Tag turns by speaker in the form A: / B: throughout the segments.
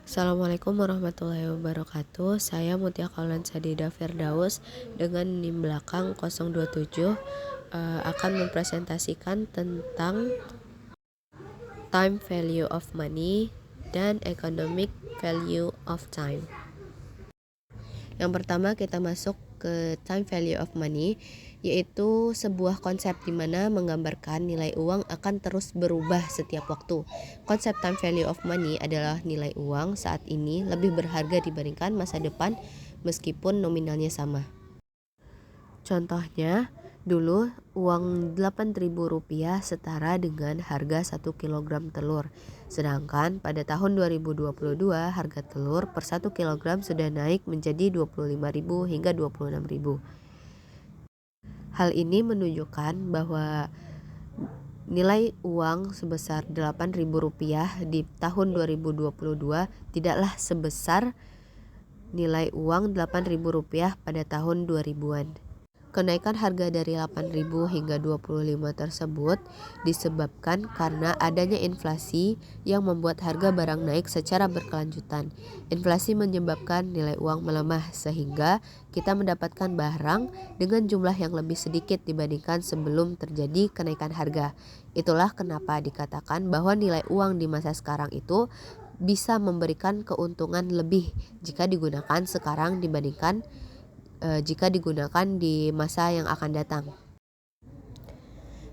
A: Assalamualaikum warahmatullahi wabarakatuh. Saya Mutia Kaulan Sadida Firdaus dengan NIM belakang 027 akan mempresentasikan tentang time value of money dan economic value of time. Yang pertama kita masuk ke time value of money, yaitu sebuah konsep di mana menggambarkan nilai uang akan terus berubah setiap waktu. Konsep time value of money adalah nilai uang saat ini lebih berharga dibandingkan masa depan meskipun nominalnya sama. Contohnya, dulu uang Rp8.000 setara dengan harga 1 kg telur. Sedangkan pada tahun 2022 harga telur per 1 kg sudah naik menjadi Rp25.000 hingga Rp26.000. Hal ini menunjukkan bahwa nilai uang sebesar Rp8.000 di tahun 2022 tidaklah sebesar nilai uang Rp8.000 pada tahun 2000-an. Kenaikan harga dari 8.000 hingga 25 tersebut disebabkan karena adanya inflasi yang membuat harga barang naik secara berkelanjutan. Inflasi menyebabkan nilai uang melemah sehingga kita mendapatkan barang dengan jumlah yang lebih sedikit dibandingkan sebelum terjadi kenaikan harga. Itulah kenapa dikatakan bahwa nilai uang di masa sekarang itu bisa memberikan keuntungan lebih jika digunakan sekarang dibandingkan jika digunakan di masa yang akan datang.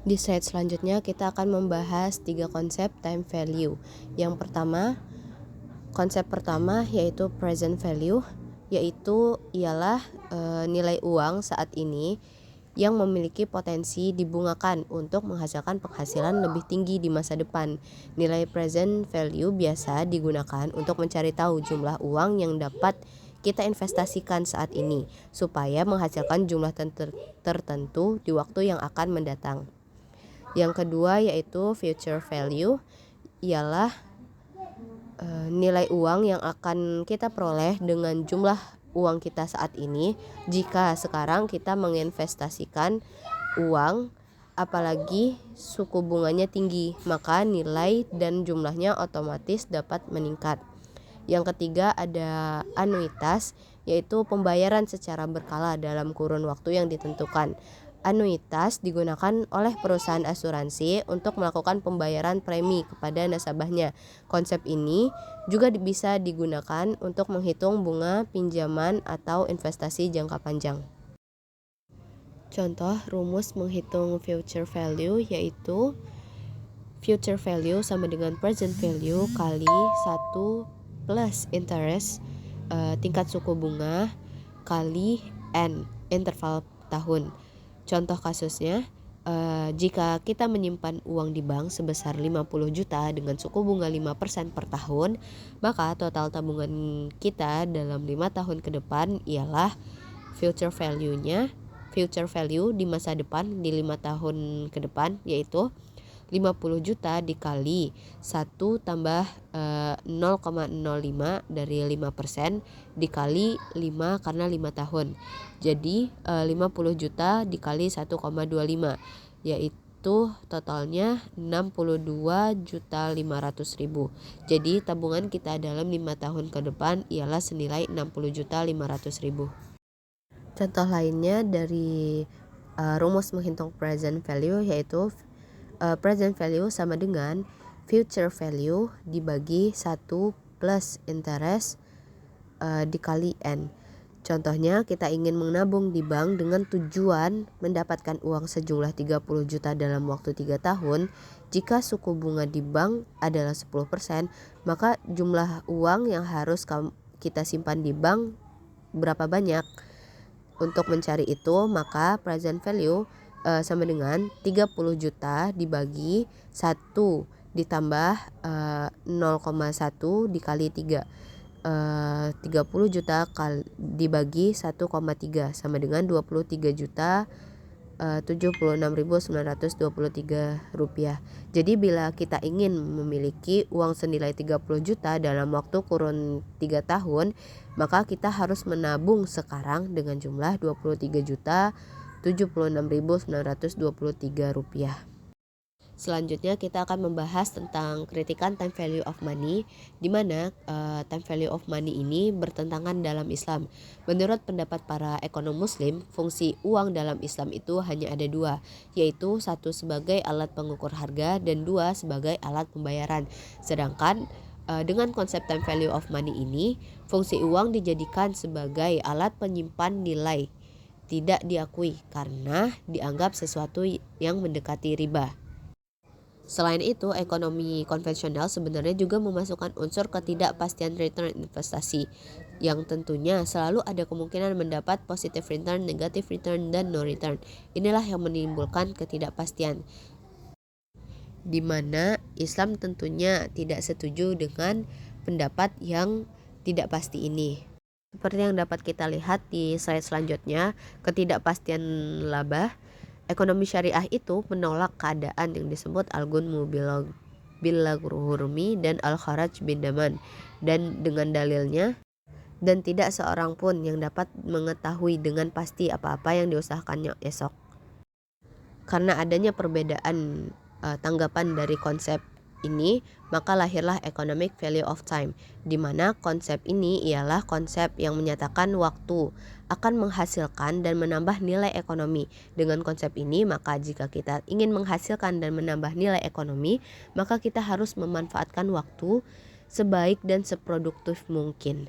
A: Di slide selanjutnya kita akan membahas 3 konsep time value. Yang pertama, konsep pertama yaitu present value, yaitu ialah nilai uang saat ini yang memiliki potensi dibungakan untuk menghasilkan penghasilan lebih tinggi di masa depan. Nilai present value biasa digunakan untuk mencari tahu jumlah uang yang dapat kita investasikan saat ini supaya menghasilkan jumlah tertentu di waktu yang akan mendatang. Yang kedua yaitu future value, ialah nilai uang yang akan kita peroleh dengan jumlah uang kita saat ini jika sekarang kita menginvestasikan uang, apalagi suku bunganya tinggi, maka nilai dan jumlahnya otomatis dapat meningkat. Yang ketiga ada anuitas, yaitu pembayaran secara berkala dalam kurun waktu yang ditentukan. Anuitas digunakan oleh perusahaan asuransi untuk melakukan pembayaran premi kepada nasabahnya. Konsep ini juga bisa digunakan untuk menghitung bunga pinjaman atau investasi jangka panjang. Contoh rumus menghitung future value yaitu future value sama dengan present value kali 1 plus interest tingkat suku bunga kali N interval tahun. Contoh kasusnya, jika kita menyimpan uang di bank sebesar 50 juta dengan suku bunga 5% per tahun, maka total tabungan kita dalam 5 tahun ke depan ialah future value di masa depan di 5 tahun ke depan yaitu 50 juta dikali 1 tambah 0,05 dari 5% dikali 5 karena 5 tahun. Jadi 50 juta dikali 1,25 yaitu totalnya 62.500.000. Jadi tabungan kita dalam 5 tahun ke depan ialah senilai 60.500.000. Contoh lainnya dari rumus menghitung present value yaitu present value sama dengan future value dibagi 1 plus interest dikali N. Contohnya kita ingin menabung di bank dengan tujuan mendapatkan uang sejumlah 30 juta dalam waktu 3 tahun. Jika suku bunga di bank adalah 10%, maka jumlah uang yang harus kita simpan di bank berapa banyak? Untuk mencari itu, maka present value sama dengan 30 juta dibagi 1 ditambah 0,1 dikali 3. 30 juta dibagi 1,3 sama dengan 23 juta 76.923 rupiah. Jadi bila kita ingin memiliki uang senilai 30 juta dalam waktu kurun 3 tahun, maka kita harus menabung sekarang dengan jumlah 23 juta 76.923 rupiah. Selanjutnya kita akan membahas tentang kritikan time value of money, di mana time value of money ini bertentangan dalam Islam. Menurut pendapat para ekonom Muslim, fungsi uang dalam Islam itu hanya ada dua, yaitu satu sebagai alat pengukur harga dan dua sebagai alat pembayaran. Sedangkan dengan konsep time value of money ini, fungsi uang dijadikan sebagai alat penyimpan nilai, tidak diakui karena dianggap sesuatu yang mendekati riba. Selain itu, ekonomi konvensional sebenarnya juga memasukkan unsur ketidakpastian return investasi, yang tentunya selalu ada kemungkinan mendapat positive return, negative return, dan no return. Inilah yang menimbulkan ketidakpastian, di mana Islam tentunya tidak setuju dengan pendapat yang tidak pasti ini. Seperti yang dapat kita lihat di slide selanjutnya, ketidakpastian laba. Ekonomi syariah itu menolak keadaan yang disebut al-gunmu bil-hurmi dan al-kharaj bin daman, dan dengan dalilnya, dan tidak seorang pun yang dapat mengetahui dengan pasti apa-apa yang diusahakannya esok. Karena adanya perbedaan tanggapan dari konsep ini, maka lahirlah economic value of time, di mana konsep ini ialah konsep yang menyatakan waktu akan menghasilkan dan menambah nilai ekonomi. Dengan konsep ini, maka jika kita ingin menghasilkan dan menambah nilai ekonomi, maka kita harus memanfaatkan waktu sebaik dan seproduktif mungkin.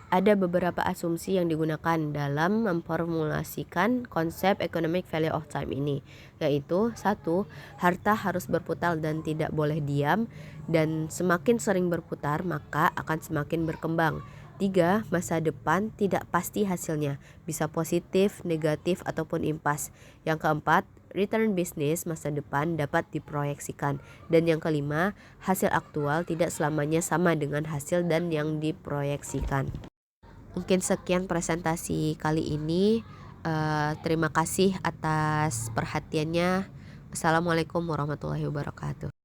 A: Ada beberapa asumsi yang digunakan dalam memformulasikan konsep economic value of time ini, yaitu 1. Harta harus berputar dan tidak boleh diam, dan semakin sering berputar maka akan semakin berkembang. 3. Masa depan tidak pasti hasilnya, bisa positif, negatif, ataupun impas. Yang keempat, return bisnis masa depan dapat diproyeksikan. Dan yang kelima, hasil aktual tidak selamanya sama dengan hasil dan yang diproyeksikan. Mungkin sekian presentasi kali ini. Terima kasih atas perhatiannya. Assalamualaikum warahmatullahi wabarakatuh.